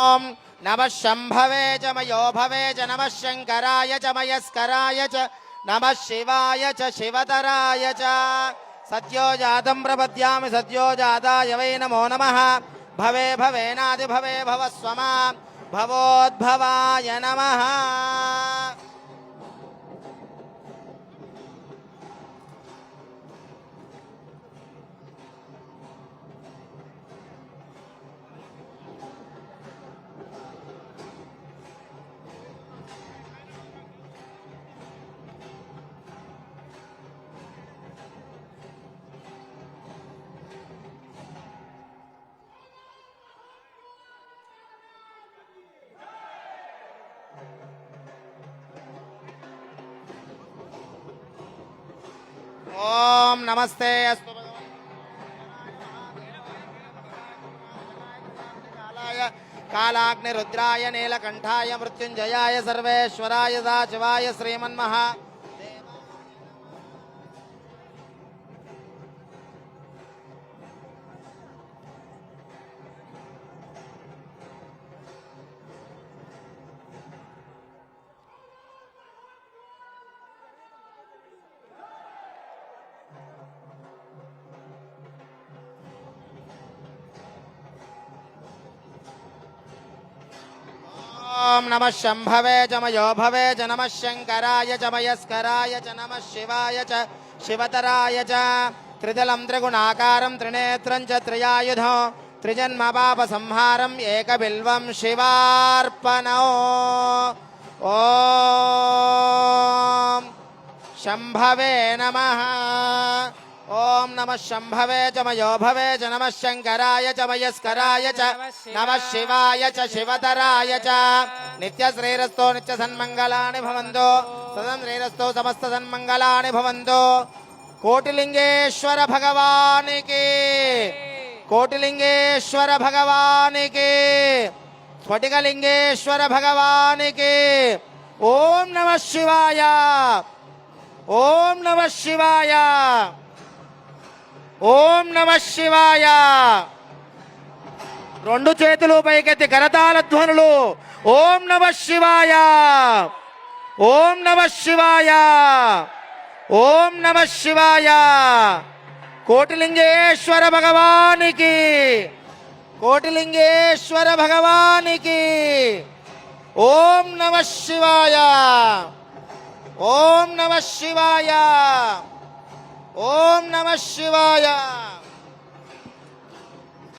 ఓం నమః శంభవే చ మయో భవే చ నమః శంకరాయ చ మయస్కరాయ చ నమః శివాయ చ శివతరాయ చ సత్యో జాతం ప్రపద్యామి సత్యో జాతాయ వై నమో నమః భవే భవేనాది భవే భవస్వమా భవోద్భవాయ నమః. ఓం నమస్తే అస్తు కాలాగ్ని రుద్రాయ నీలకంఠాయ మృత్యుంజయాయ సర్వేశ్వరాయ సదాశివాయ శ్రీమన్మహా ఓం నమః శంభవే చ మయో భవే చ నమః శంకరాయ చ మయస్కరాయ చ నమః శివాయ చ శివతరాయ చ త్రిదలం త్రిగుణాకారం త్రినేత్రం చ త్రియాయుధం త్రిజన్మ పాప సంహారం ఏకబిల్వం శివార్పణో. ఓం శంభవే నమః. ఓం నమః శంభవే చ మయో భవే చ నమః శంకరాయ చ మయస్కరాయ చ నమః శివాయ చ శివతరాయ చ నిత్య శ్రీరస్తో నిత్య సన్మంగళాని భవంతు సదం శ్రీరస్తో సమస్త సన్మంగళాని భవంతు. కోటిలింగేశ్వర భగవానికి కోటిలింగేశ్వర భగవానికి స్ఫటికలింగేశ్వర భగవానికి. ఓం నమః శివాయ. ఓం నమః శివాయ. ఓం నమః శివాయ. రెండు చేతులు పైకెత్తి కరతాళ ధ్వనులు. ఓం నమః శివాయ. ఓం నమః శివాయ. ఓం నమః శివాయ. కోటిలింగేశ్వర భగవానికి కోటిలింగేశ్వర భగవానికి. ఓం నమః శివాయ. ఓం నమః శివాయ. ఓం నమః శివాయ.